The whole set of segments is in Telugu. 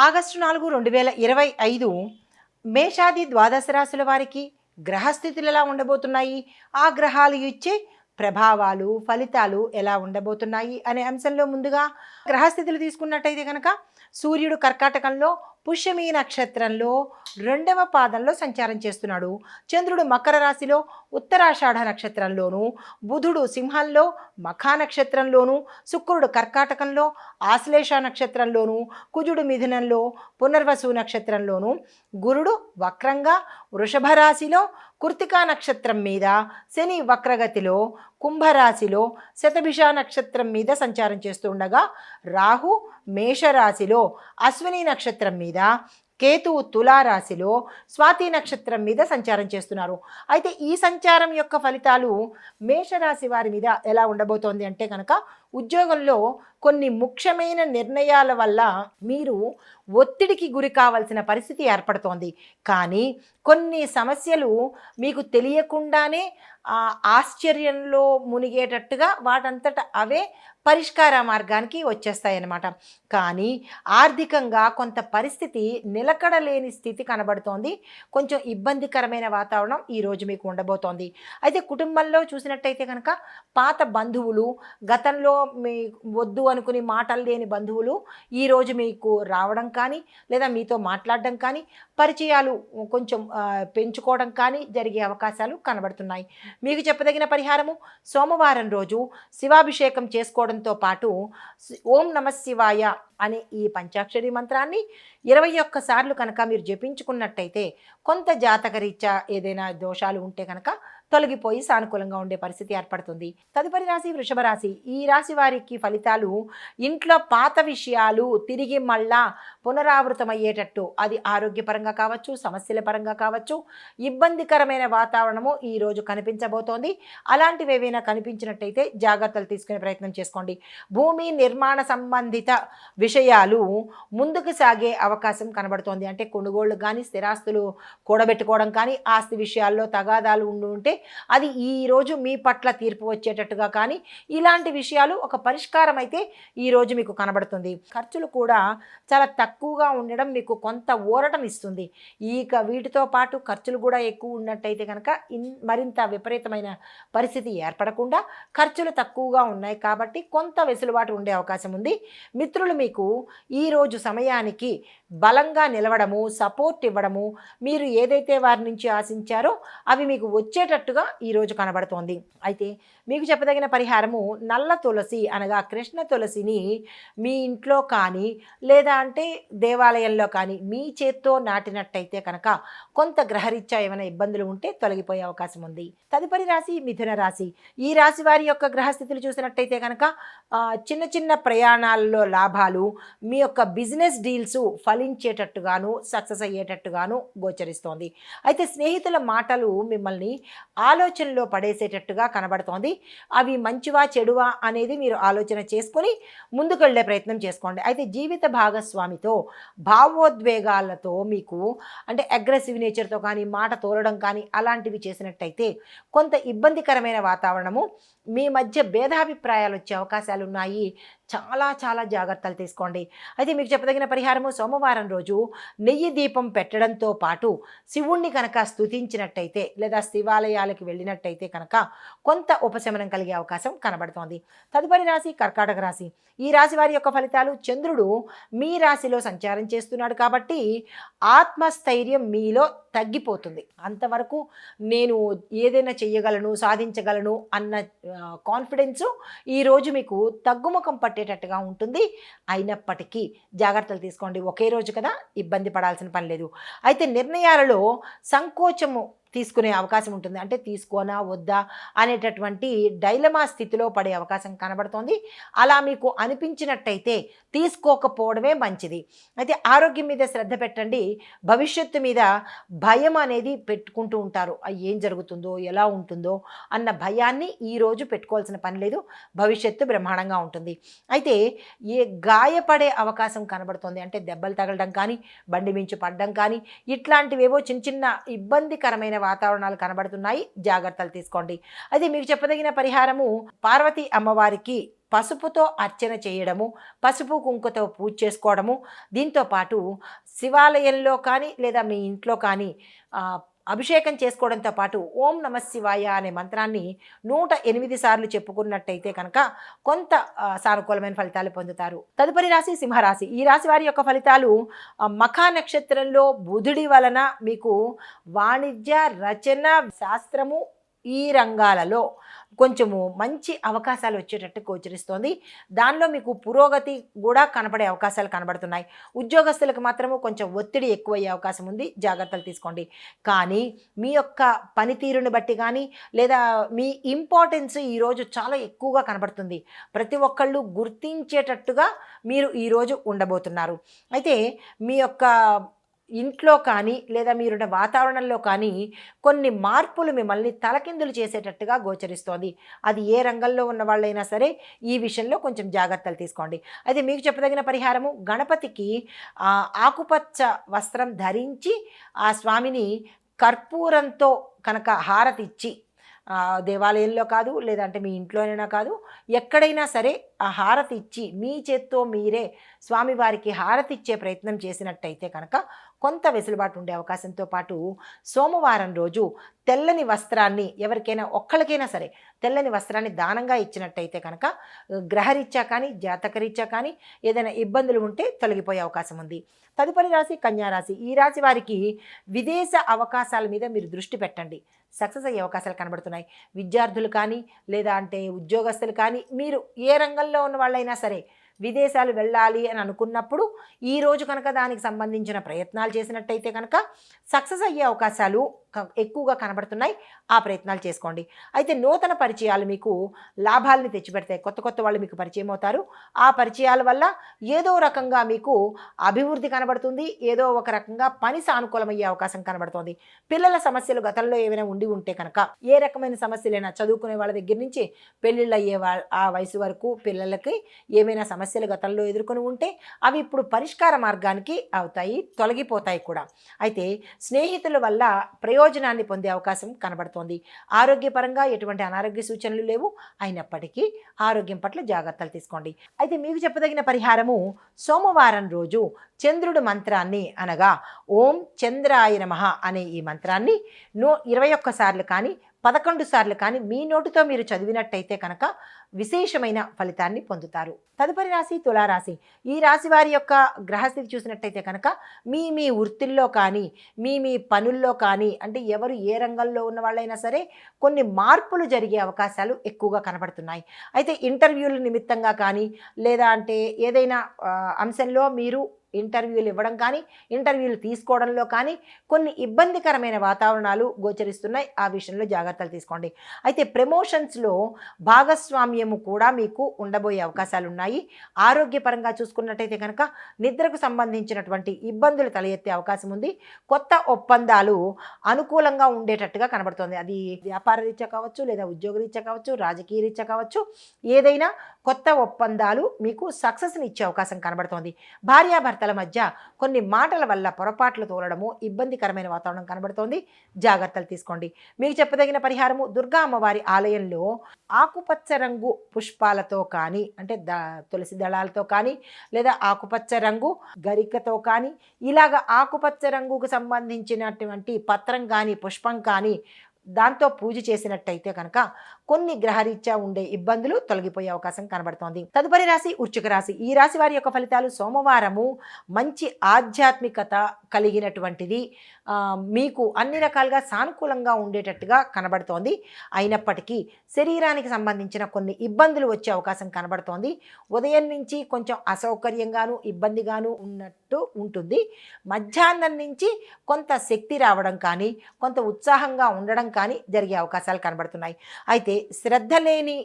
ఆగస్టు 4, 2025 మేషాది ద్వాదశ రాశుల వారికి గ్రహస్థితులు ఎలా ఉండబోతున్నాయి, ఆ గ్రహాలు ఇచ్చే ప్రభావాలు, ఫలితాలు ఎలా ఉండబోతున్నాయి అనే అంశంలో ముందుగా గ్రహస్థితులు తీసుకున్నట్టయితే కనుక సూర్యుడు కర్కాటకంలో పుష్యమి నక్షత్రంలో 2వ పాదంలో సంచారం చేస్తున్నాడు. చంద్రుడు మకర రాశిలో ఉత్తరాషాఢ నక్షత్రంలోను, బుధుడు సింహంలో మఖా నక్షత్రంలోను, శుక్రుడు కర్కాటకంలో ఆశ్లేష నక్షత్రంలోను, కుజుడు మిథునంలో పునర్వసు నక్షత్రంలోను, గురుడు వక్రంగా వృషభ రాశిలో కృతికా నక్షత్రం మీద, శని వక్రగతిలో కుంభరాశిలో శతభిష నక్షత్రం మీద సంచారం చేస్తుండగా, రాహు మేషరాశిలో అశ్విని నక్షత్రం మీద, కేతువు తులారాశిలో స్వాతి నక్షత్రం మీద సంచారం చేస్తున్నారు. అయితే ఈ సంచారం యొక్క ఫలితాలు మేషరాశి వారి మీద ఎలా ఉండబోతోంది అంటే కనుక, ఉద్యోగంలో కొన్ని ముఖ్యమైన నిర్ణయాల వల్ల మీరు ఒత్తిడికి గురి కావాల్సిన పరిస్థితి ఏర్పడుతోంది. కానీ కొన్ని సమస్యలు మీకు తెలియకుండానే ఆశ్చర్యంలో మునిగేటట్టుగా వాటంతట అవే పరిష్కార మార్గానికి వచ్చేస్తాయన్నమాట. కానీ ఆర్థికంగా కొంత పరిస్థితి నిలకడలేని స్థితి కనబడుతోంది. కొంచెం ఇబ్బందికరమైన వాతావరణం ఈరోజు మీకు ఉండబోతోంది. అయితే కుటుంబంలో చూసినట్టయితే కనుక పాత బంధువులు, గతంలో మీ వద్దు అనుకుని మాటలు లేని బంధువులు ఈరోజు మీకు రావడం కానీ, లేదా మీతో మాట్లాడడం కానీ, పరిచయాలు కొంచెం పెంచుకోవడం కానీ జరిగే అవకాశాలు కనబడుతున్నాయి. మీకు చెప్పదగిన పరిహారము, సోమవారం రోజు శివాభిషేకం చేసుకోవడంతో పాటు ఓం నమ శివాయ అనే ఈ పంచాక్షరి మంత్రాన్ని 21 సార్లు కనుక మీరు జపించుకున్నట్టయితే కొంత జాతకరీత్యా ఏదైనా దోషాలు ఉంటే కనుక తొలగిపోయి సానుకూలంగా ఉండే పరిస్థితి ఏర్పడుతుంది. తదుపరి రాశి వృషభ రాశి. ఈ రాశి వారికి ఫలితాలు ఇంట్లో పాత విషయాలు తిరిగి మళ్ళా పునరావృతమయ్యేటట్టు, అది ఆరోగ్యపరంగా కావచ్చు, సమస్యల పరంగా కావచ్చు, ఇబ్బందికరమైన వాతావరణము ఈరోజు కనిపించబోతోంది. అలాంటివి ఏవైనా కనిపించినట్టయితే జాగ్రత్తలు తీసుకునే ప్రయత్నం చేసుకోండి. భూమి నిర్మాణ సంబంధిత విషయాలు ముందుకు సాగే అవకాశం కనబడుతోంది. అంటే కొనుగోళ్లు కానీ, స్థిరాస్తులు కూడబెట్టుకోవడం కానీ, ఆస్తి విషయాల్లో తగాదాలు ఉంటే అది ఈరోజు మీ పట్ల తీర్పు వచ్చేటట్టుగా కానీ, ఇలాంటి విషయాలు ఒక పరిష్కారం అయితే ఈరోజు మీకు కనబడుతుంది. ఖర్చులు కూడా చాలా తక్కువగా ఉండడం మీకు కొంత ఊరటనిస్తుంది. వీటితో పాటు ఖర్చులు కూడా ఎక్కువ ఉన్నట్టయితే కనుక మరింత విపరీతమైన పరిస్థితి ఏర్పడకుండా ఖర్చులు తక్కువగా ఉన్నాయి కాబట్టి కొంత వెసులుబాటు ఉండే అవకాశం ఉంది. మిత్రులు మీకు ఈరోజు సమయానికి బలంగా నిలవడము, సపోర్ట్ ఇవ్వడము, మీరు ఏదైతే వారి నుంచి ఆశించారో అవి మీకు వచ్చేటట్టుగా ఈరోజు కనబడుతోంది. అయితే మీకు చెప్పదగిన పరిహారము, నల్ల తులసి అనగా కృష్ణ తులసిని మీ ఇంట్లో కానీ, లేదా అంటే దేవాలయంలో కానీ మీ చేత్తో నాటినట్టయితే కనుక కొంత గ్రహరీత్యా ఏమైనా ఇబ్బందులు ఉంటే తొలగిపోయే అవకాశం ఉంది. తదుపరి రాశి మిథున రాశి. ఈ రాశి వారి యొక్క గ్రహస్థితులు చూసినట్టయితే కనుక చిన్న చిన్న ప్రయాణాల్లో లాభాలు, మీ యొక్క బిజినెస్ డీల్స్ ఫలించేటట్టుగాను, సక్సెస్ అయ్యేటట్టుగాను గోచరిస్తోంది. అయితే స్నేహితుల మాటలు మిమ్మల్ని ఆలోచనలో పడేసేటట్టుగా కనబడుతోంది. అవి మంచివా చెడువా అనేది మీరు ఆలోచన చేసుకొని ముందుకు వెళ్ళే ప్రయత్నం చేసుకోండి. అయితే జీవిత భాగస్వామితో భావోద్వేగాలతో మీకు అంటే అగ్రెసివ్ నేచర్తో కానీ, మాట తోలడం కానీ అలాంటివి చేసినట్టయితే కొంత ఇబ్బందికరమైన వాతావరణము, మీ మధ్య భేదాభిప్రాయాలు వచ్చే అవకాశాలు ఉన్నాయి. చాలా చాలా జాగ్రత్తలు తీసుకోండి. అయితే మీకు చెప్పదగిన పరిహారము, సోమవారం రోజు నెయ్యి దీపం పెట్టడంతో పాటు శివుణ్ణి కనుక స్తుతించినట్టయితే, లేదా శివాలయాలకు వెళ్ళినట్టయితే కనుక కొంత ఉపశమనం కలిగే అవకాశం కనబడుతోంది. తదుపరి రాశి కర్కాటక రాశి. ఈ రాశి వారి యొక్క ఫలితాలు, చంద్రుడు మీ రాశిలో సంచారం చేస్తున్నాడు కాబట్టి ఆత్మస్థైర్యం మీలో తగ్గిపోతుంది. అంతవరకు నేను ఏదైనా చెయ్యగలను, సాధించగలను అన్న కాన్ఫిడెన్సు ఈరోజు మీకు తగ్గుముఖం పట్టేటట్టుగా ఉంటుంది. అయినప్పటికీ జాగ్రత్తలు తీసుకోండి. ఒకే రోజు కదా, ఇబ్బంది పడాల్సిన పని లేదు. అయితే నిర్ణయాలలో సంకోచము తీసుకునే అవకాశం ఉంటుంది. అంటే తీసుకోనా వద్దా అనేటటువంటి డైలమా స్థితిలో పడే అవకాశం కనబడుతోంది. అలా మీకు అనిపించినట్టయితే తీసుకోకపోవడమే మంచిది. అయితే ఆరోగ్యం మీద శ్రద్ధ పెట్టండి. భవిష్యత్తు మీద భయం అనేది పెట్టుకుంటూ ఉంటారు. ఏం జరుగుతుందో, ఎలా ఉంటుందో అన్న భయాన్ని ఈరోజు పెట్టుకోవాల్సిన పని లేదు. భవిష్యత్తు బ్రహ్మాండంగా ఉంటుంది. అయితే గాయపడే అవకాశం కనబడుతోంది. అంటే దెబ్బలు తగలడం కానీ, బండి మించి పడడం కానీ, ఇట్లాంటివేవో చిన్న చిన్న ఇబ్బందికరమైన వాతావరణాలు కనబడుతున్నాయి, జాగ్రత్తలు తీసుకోండి. అయితే మీకు చెప్పదగిన పరిహారము, పార్వతీ అమ్మవారికి పసుపుతో అర్చన చేయడము, పసుపు కుంకుతో పూజ చేసుకోవడము, దీంతో పాటు శివాలయంలో కానీ లేదా మీ ఇంట్లో కానీ అభిషేకం చేసుకోవడంతో పాటు ఓం నమ శివాయ అనే మంత్రాన్ని 108 సార్లు చెప్పుకున్నట్టయితే కనుక కొంత సానుకూలమైన ఫలితాలు పొందుతారు. తదుపరి రాశి సింహరాశి. ఈ రాశి వారి యొక్క ఫలితాలు, మఖా నక్షత్రంలో బుధుడి వలన మీకు వాణిజ్య, రచన, శాస్త్రము ఈ రంగాలలో కొంచెము మంచి అవకాశాలు వచ్చేటట్టు గోచరిస్తోంది. దానిలో మీకు పురోగతి కూడా కనపడే అవకాశాలు కనబడుతున్నాయి. ఉద్యోగస్తులకు మాత్రము కొంచెం ఒత్తిడి ఎక్కువయ్యే అవకాశం ఉంది, జాగ్రత్తలు తీసుకోండి. కానీ మీ యొక్క పనితీరుని బట్టి కానీ లేదా మీ ఇంపార్టెన్స్ ఈరోజు చాలా ఎక్కువగా కనబడుతుంది. ప్రతి ఒక్కళ్ళు గుర్తించేటట్టుగా మీరు ఈరోజు ఉండబోతున్నారు. అయితే మీ యొక్క ఇంట్లో కానీ లేదా మీరున్న వాతావరణంలో కానీ కొన్ని మార్పులు మిమ్మల్ని తలకిందులు చేసేటట్టుగా గోచరిస్తోంది. అది ఏ రంగంలో ఉన్న వాళ్ళైనా సరే ఈ విషయంలో కొంచెం జాగ్రత్తలు తీసుకోండి. అయితే మీకు చెప్పదగిన పరిహారము, గణపతికి ఆకుపచ్చ వస్త్రం ధరించి ఆ స్వామిని కర్పూరంతో కనుక హారతి ఇచ్చి, దేవాలయంలో కాదు లేదంటే మీ ఇంట్లోనైనా కాదు, ఎక్కడైనా సరే ఆ హారతి ఇచ్చి మీ చేత్తో మీరే స్వామివారికి హారతి ఇచ్చే ప్రయత్నం చేసినట్టయితే కనుక కొంత వెసులుబాటు ఉండే అవకాశంతో పాటు, సోమవారం రోజు తెల్లని వస్త్రాన్ని ఎవరికైనా ఒక్కళ్ళకైనా సరే తెల్లని వస్త్రాన్ని దానంగా ఇచ్చినట్టయితే కనుక గ్రహరీత్యా కానీ జాతకరీత్యా కానీ ఏదైనా ఇబ్బందులు ఉంటే తొలగిపోయే అవకాశం ఉంది. తదుపరి రాశి కన్యారాశి. ఈ రాశి వారికి విదేశ అవకాశాల మీద మీరు దృష్టి పెట్టండి, సక్సెస్ అయ్యే అవకాశాలు కనబడుతున్నాయి. విద్యార్థులు కానీ లేదా అంటే ఉద్యోగస్తులు కానీ, మీరు ఏ రంగంలో ఉన్న వాళ్ళైనా సరే విదేశాలు వెళ్ళాలి అని అనుకున్నప్పుడు ఈరోజు కనుక దానికి సంబంధించిన ప్రయత్నాలు చేసినట్టయితే కనుక సక్సెస్ అయ్యే అవకాశాలు ఎక్కువగా కనబడుతున్నాయి. ఆ ప్రయత్నాలు చేసుకోండి. అయితే నూతన పరిచయాలు మీకు లాభాలని తెచ్చిపెడతాయి. కొత్త కొత్త వాళ్ళు మీకు పరిచయం అవుతారు. ఆ పరిచయాల వల్ల ఏదో రకంగా మీకు అభివృద్ధి కనబడుతుంది, ఏదో ఒక రకంగా పని సానుకూలమయ్యే అవకాశం కనబడుతుంది. పిల్లల సమస్యలు గతంలో ఏమైనా ఉంటే కనుక, ఏ రకమైన సమస్యలైనా చదువుకునే వాళ్ళ దగ్గర నుంచి పెళ్ళిళ్ళు అయ్యే ఆ వయసు వరకు పిల్లలకి ఏమైనా సమస్యలు గతంలో ఎదుర్కొని ఉంటే అవి ఇప్పుడు పరిష్కార మార్గానికి అవుతాయి, తొలగిపోతాయి కూడా. అయితే స్నేహితుల వల్ల ప్రయోజనాన్ని పొందే అవకాశం కనబడుతోంది. ఆరోగ్యపరంగా ఎటువంటి అనారోగ్య సూచనలు లేవు, అయినప్పటికీ ఆరోగ్యం పట్ల జాగ్రత్తలు తీసుకోండి. అయితే మీకు చెప్పదగిన పరిహారము, సోమవారం రోజు చంద్రుడు మంత్రాన్ని అనగా ఓం చంద్రాయ నమః అనే ఈ మంత్రాన్ని 21 సార్లు కానీ 11 సార్లు కానీ మీ నోటితో మీరు చదివినట్టయితే కనుక విశేషమైన ఫలితాన్ని పొందుతారు. తదుపరి రాశి తులారాశి. ఈ రాశి వారి యొక్క గ్రహస్థితి చూసినట్టయితే కనుక మీ వృత్తుల్లో కానీ మీ పనుల్లో కానీ, అంటే ఎవరు ఏ రంగంలో ఉన్న వాళ్ళైనా సరే కొన్ని మార్పులు జరిగే అవకాశాలు ఎక్కువగా కనబడుతున్నాయి. అయితే ఇంటర్వ్యూల నిమిత్తంగా కానీ లేదా అంటే ఏదైనా అంశంలో మీరు ఇంటర్వ్యూలు ఇవ్వడం కానీ ఇంటర్వ్యూలు తీసుకోవడంలో కానీ కొన్ని ఇబ్బందికరమైన వాతావరణాలు గోచరిస్తున్నాయి. ఆ విషయంలో జాగ్రత్తలు తీసుకోండి. అయితే ప్రమోషన్స్లో భాగస్వామ్యము కూడా మీకు ఉండబోయే అవకాశాలు ఉన్నాయి. ఆరోగ్యపరంగా చూసుకున్నట్టయితే కనుక నిద్రకు సంబంధించినటువంటి ఇబ్బందులు తలెత్తే అవకాశం ఉంది. కొత్త ఒప్పందాలు అనుకూలంగా ఉండేటట్టుగా కనబడుతుంది. అది వ్యాపార రీత్యా కావచ్చు లేదా ఉద్యోగ రీత్యా కావచ్చు, రాజకీయ రీత్యా కావచ్చు, ఏదైనా కొత్త ఒప్పందాలు మీకు సక్సెస్ని ఇచ్చే అవకాశం కనబడుతోంది. భార్యాభర్తల మధ్య కొన్ని మాటల వల్ల పొరపాట్లు తోలడము, ఇబ్బందికరమైన వాతావరణం కనబడుతోంది, జాగ్రత్తలు తీసుకోండి. మీకు చెప్పదగిన పరిహారము, దుర్గా అమ్మవారి ఆలయంలో ఆకుపచ్చ రంగు పుష్పాలతో కానీ, అంటే తులసి దళాలతో కానీ లేదా ఆకుపచ్చ రంగు గరికతో కానీ, ఇలాగ ఆకుపచ్చ రంగుకు సంబంధించినటువంటి పత్రం కానీ పుష్పం కానీ దాంతో పూజ చేసినట్టయితే కనుక కొన్ని గ్రహరీత్యా ఉండే ఇబ్బందులు తొలగిపోయే అవకాశం కనబడుతోంది. తదుపరి రాశి వృశ్చిక రాశి. ఈ రాశి వారి యొక్క ఫలితాలు, సోమవారము మంచి ఆధ్యాత్మికత కలిగినటువంటిది, మీకు అన్ని రకాలుగా సానుకూలంగా ఉండేటట్టుగా కనబడుతోంది. అయినప్పటికీ శరీరానికి సంబంధించిన కొన్ని ఇబ్బందులు వచ్చే అవకాశం కనబడుతోంది. ఉదయం నుంచి కొంచెం అసౌకర్యంగాను ఇబ్బందిగాను ఉన్నట్టు ఉంటుంది. మధ్యాహ్నం నుంచి కొంత శక్తి రావడం కానీ కొంత ఉత్సాహంగా ఉండడం కానీ జరిగే అవకాశాలు కనబడుతున్నాయి. అయితే శ్రద్ధ లేని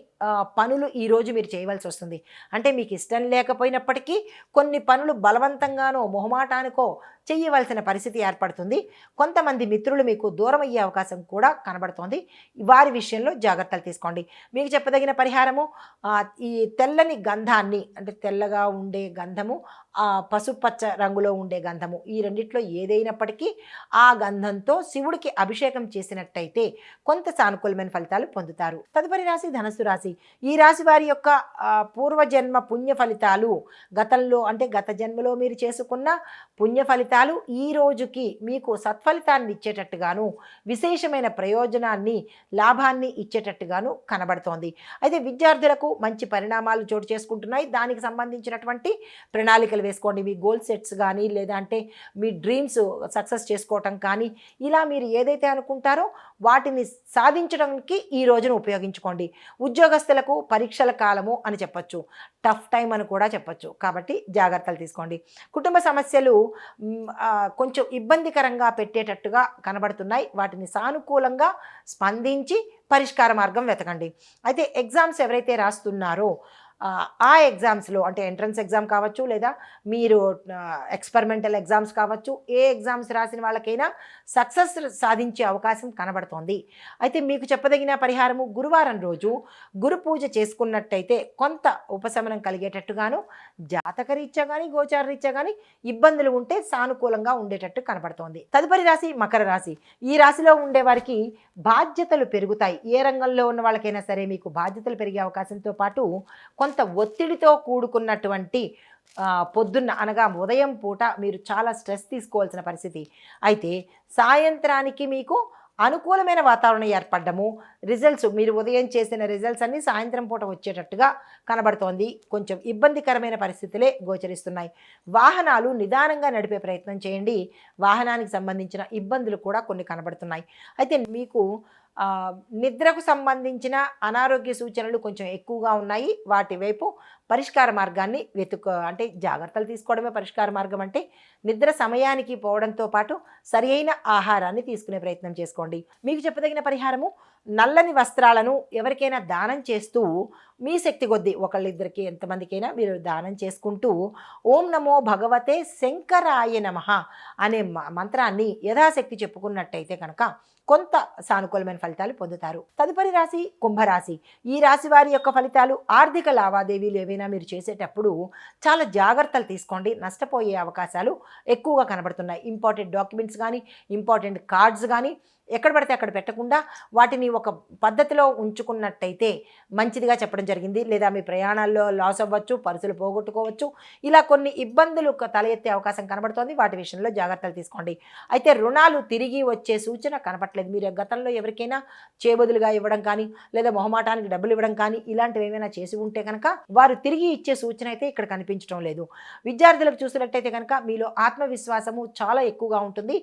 పనులు ఈరోజు మీరు చేయవలసి వస్తుంది. అంటే మీకు ఇష్టం లేకపోయినప్పటికీ కొన్ని పనులు బలవంతంగానో మొహమాటానికో చేయవలసిన పరిస్థితి ఏర్పడుతుంది. కొంతమంది మిత్రులు మీకు దూరం అయ్యే అవకాశం కూడా కనబడుతోంది. వారి విషయంలో జాగ్రత్తలు తీసుకోండి. మీకు చెప్పదగిన పరిహారము ఈ తెల్లని గంధాన్ని, అంటే తెల్లగా ఉండే గంధము, పసుపచ్చ రంగులో ఉండే గంధము, ఈ రెండిట్లో ఏదైనప్పటికీ ఆ గంధంతో శివుడికి అభిషేకం చేసినట్టయితే కొంత సానుకూలమైన ఫలితాలు పొందుతారు. తదుపరి రాశి ధనస్సు రాశి. ఈ రాశి వారి యొక్క పూర్వజన్మ పుణ్య ఫలితాలు, గతంలో అంటే గత జన్మలో మీరు చేసుకున్న పుణ్య ఫలితాలు ఈ రోజుకి మీకు సత్ఫలితాన్ని ఇచ్చేటట్టుగాను, విశేషమైన ప్రయోజనాన్ని, లాభాన్ని ఇచ్చేటట్టుగాను కనబడుతోంది. అయితే విద్యార్థులకు మంచి పరిణామాలు చోటు చేసుకుంటున్నాయి. దానికి సంబంధించినటువంటి ప్రణాళికలు వేసుకోండి. మీ గోల్ సెట్స్ కానీ, లేదంటే మీ డ్రీమ్స్ సక్సెస్ చేసుకోవటం కానీ, ఇలా మీరు ఏదైతే అనుకుంటారో వాటిని సాధించడానికి ఈ రోజును ఉపయోగించుకోండి. ఉద్యోగస్తులకు పరీక్షల కాలము అని చెప్పచ్చు, టఫ్ టైం అని కూడా చెప్పచ్చు. కాబట్టి జాగ్రత్తలు తీసుకోండి. కుటుంబ సమస్యలు కొంచెం ఇబ్బందికరంగా పెట్టేటట్టుగా కనబడుతున్నాయి. వాటిని సానుకూలంగా స్పందించి పరిష్కార మార్గం వెతకండి. అయితే ఎగ్జామ్స్ ఎవరైతే రాస్తున్నారో ఆ ఎగ్జామ్స్లో, అంటే ఎంట్రన్స్ ఎగ్జామ్ కావచ్చు, లేదా మీరు ఎక్స్పెరిమెంటల్ ఎగ్జామ్స్ కావచ్చు, ఏ ఎగ్జామ్స్ రాసిన వాళ్ళకైనా సక్సెస్ సాధించే అవకాశం కనబడుతోంది. అయితే మీకు చెప్పదగిన పరిహారము, గురువారం రోజు గురు పూజ చేసుకున్నట్టయితే కొంత ఉపశమనం కలిగేటట్టుగాను, జాతకరీత్యా కానీ గోచారరీత్యా కానీ ఇబ్బందులు ఉంటే సానుకూలంగా ఉండేటట్టు కనబడుతోంది. తదుపరి రాశి మకర రాశి. ఈ రాశిలో ఉండే వారికి బాధ్యతలు పెరుగుతాయి. ఏ రంగంలో ఉన్న వాళ్ళకైనా సరే మీకు బాధ్యతలు పెరిగే అవకాశంతో పాటు కొంత ఒత్తిడితో కూడుకున్నటువంటి పొద్దున్న అనగా ఉదయం పూట మీరు చాలా స్ట్రెస్ తీసుకోవాల్సిన పరిస్థితి. అయితే సాయంత్రానికి మీకు అనుకూలమైన వాతావరణం ఏర్పడము, రిజల్ట్స్ మీరు ఉదయం చేసిన రిజల్ట్స్ అన్నీ సాయంత్రం పూట వచ్చేటట్టుగా కనబడుతోంది. కొంచెం ఇబ్బందికరమైన పరిస్థితులే గోచరిస్తున్నాయి. వాహనాలు నిదానంగా నడిపే ప్రయత్నం చేయండి. వాహనానికి సంబంధించిన ఇబ్బందులు కూడా కొన్ని కనబడుతున్నాయి. అయితే మీకు నిద్రకు సంబంధించిన అనారోగ్య సూచనలు కొంచెం ఎక్కువగా ఉన్నాయి. వాటి వైపు పరిష్కార మార్గాన్ని అంటే జాగ్రత్తలు తీసుకోవడమే పరిష్కార మార్గం. అంటే నిద్ర సమయానికి పోవడంతో పాటు సరి అయిన ఆహారాన్ని తీసుకునే ప్రయత్నం చేసుకోండి. మీకు చెప్పదగిన పరిహారము, నల్లని వస్త్రాలను ఎవరికైనా దానం చేస్తూ మీ శక్తి కొద్దీ ఒకళ్ళిద్దరికి ఎంతమందికైనా మీరు దానం చేసుకుంటూ ఓం నమో భగవతే శంకరాయ నమః అనే మంత్రాన్ని యథాశక్తి చెప్పుకున్నట్టయితే కనుక కొంత సానుకూలమైన ఫలితాలు పొందుతారు. తదుపరి రాశి కుంభరాశి. ఈ రాశి వారి యొక్క ఫలితాలు, ఆర్థిక లావాదేవీలు ఏవైనా మీరు చేసేటప్పుడు చాలా జాగ్రత్తలు తీసుకోండి. నష్టపోయే అవకాశాలు ఎక్కువగా కనబడుతున్నాయి. ఇంపార్టెంట్ డాక్యుమెంట్స్ కానీ, ఇంపార్టెంట్ కార్డ్స్ కానీ ఎక్కడ పడితే అక్కడ పెట్టకుండా వాటిని ఒక పద్ధతిలో ఉంచుకున్నట్టయితే మంచిదిగా చెప్పడం జరిగింది. లేదా మీ ప్రయాణాల్లో లాస్ అవ్వచ్చు, పర్సులు పోగొట్టుకోవచ్చు, ఇలా కొన్ని ఇబ్బందులు తల ఎత్తే అవకాశం కనబడుతోంది. వాటి విషయంలో జాగ్రత్తలు తీసుకోండి. అయితే రుణాలు తిరిగి వచ్చే సూచన కనపట్లేదు. మీరు గతంలో ఎవరికైనా చేబదులుగా ఇవ్వడం కానీ, లేదా మొహమాటానికి డబ్బులు ఇవ్వడం కానీ ఇలాంటివి ఏమైనా చేసి ఉంటే కనుక వారు తిరిగి ఇచ్చే సూచన అయితే ఇక్కడ కనిపించడం లేదు. విద్యార్థులకు చూసినట్టయితే కనుక మీలో ఆత్మవిశ్వాసము చాలా ఎక్కువగా ఉంటుంది.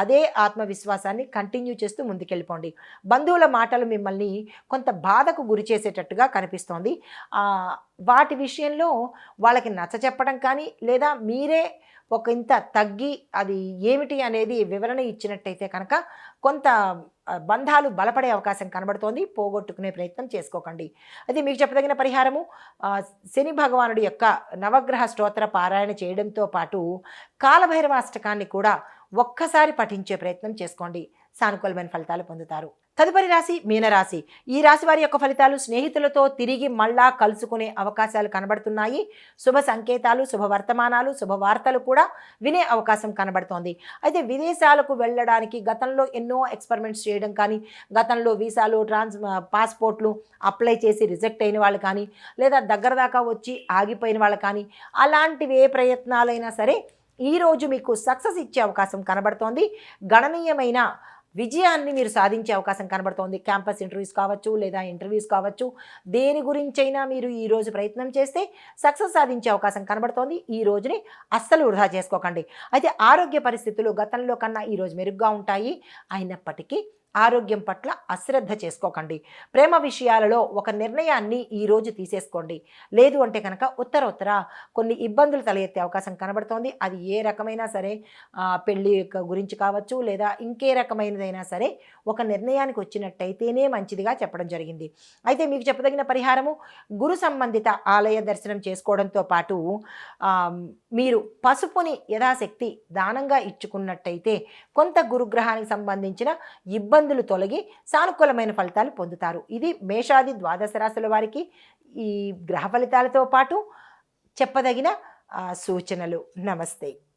అదే ఆత్మవిశ్వాసాన్ని కంటిన్యూ చేస్తూ ముందుకెళ్ళిపోండి. బంధువుల మాటలు మిమ్మల్ని కొంత బాధకు గురి చేసేటట్టుగా కనిపిస్తోంది. వాటి విషయంలో వాళ్ళకి నచ్చ చెప్పడం కానీ, లేదా మీరే ఒక ఇంత తగ్గి అది ఏమిటి అనేది వివరణ ఇచ్చినట్టయితే కనుక కొంత బంధాలు బలపడే అవకాశం కనబడుతోంది. పోగొట్టుకునే ప్రయత్నం చేసుకోకండి. అది మీకు చెప్పదగిన పరిహారము, శని భగవానుడి యొక్క నవగ్రహ స్తోత్ర పారాయణ చేయడంతో పాటు కాలభైరవాష్టకాన్ని కూడా ఒక్కసారి పఠించే ప్రయత్నం చేసుకోండి. సానుకూలమైన ఫలితాలు పొందుతారు. తదుపరి రాశి మీనరాశి. ఈ రాశి వారి యొక్క ఫలితాలు, స్నేహితులతో తిరిగి మళ్ళా కలుసుకునే అవకాశాలు కనబడుతున్నాయి. శుభ సంకేతాలు, శుభవర్తమానాలు, శుభవార్తలు కూడా వినే అవకాశం కనబడుతోంది. అయితే విదేశాలకు వెళ్ళడానికి గతంలో ఎన్నో ఎక్స్పెరిమెంట్స్ చేయడం కానీ, గతంలో వీసాలు, పాస్పోర్ట్లు అప్లై చేసి రిజెక్ట్ అయిన వాళ్ళు కానీ, లేదా దగ్గర దాకా వచ్చి ఆగిపోయిన వాళ్ళు కానీ, అలాంటివి ఏ ప్రయత్నాలైనా సరే ఈరోజు మీకు సక్సెస్ ఇచ్చే అవకాశం కనబడుతోంది. గణనీయమైన విజయాన్ని మీరు సాధించే అవకాశం కనబడుతోంది. క్యాంపస్ ఇంటర్వ్యూస్ కావచ్చు, లేదా ఇంటర్వ్యూస్ కావచ్చు, దేని గురించైనా మీరు ఈరోజు ప్రయత్నం చేస్తే సక్సెస్ సాధించే అవకాశం కనబడుతోంది. ఈ రోజుని అస్సలు వృధా చేసుకోకండి. అయితే ఆరోగ్య పరిస్థితులు గతంలో కన్నా ఈరోజు మెరుగ్గా ఉంటాయి. అయినప్పటికీ ఆరోగ్యం పట్ల అశ్రద్ధ చేసుకోకండి. ప్రేమ విషయాలలో ఒక నిర్ణయాన్ని ఈరోజు తీసేసుకోండి. లేదు అంటే కనుక ఉత్తర కొన్ని ఇబ్బందులు తలెత్తే అవకాశం కనబడుతోంది. అది ఏ రకమైనా సరే, పెళ్ళి గురించి కావచ్చు, లేదా ఇంకే రకమైనదైనా సరే ఒక నిర్ణయానికి వచ్చినట్టయితేనే మంచిదిగా చెప్పడం జరిగింది. అయితే మీకు చెప్పదగిన పరిహారము, గురు సంబంధిత ఆలయ దర్శనం చేసుకోవడంతో పాటు మీరు పసుపుని యథాశక్తి దానంగా ఇచ్చుకున్నట్టయితే కొంత గురుగ్రహానికి సంబంధించిన ఇబ్బందులు తొలగి సానుకూలమైన ఫలితాలు పొందుతారు. ఇది మేషాది ద్వాదశ రాశుల వారికి ఈ గ్రహ ఫలితాలతో పాటు చెప్పదగిన సూచనలు. నమస్తే.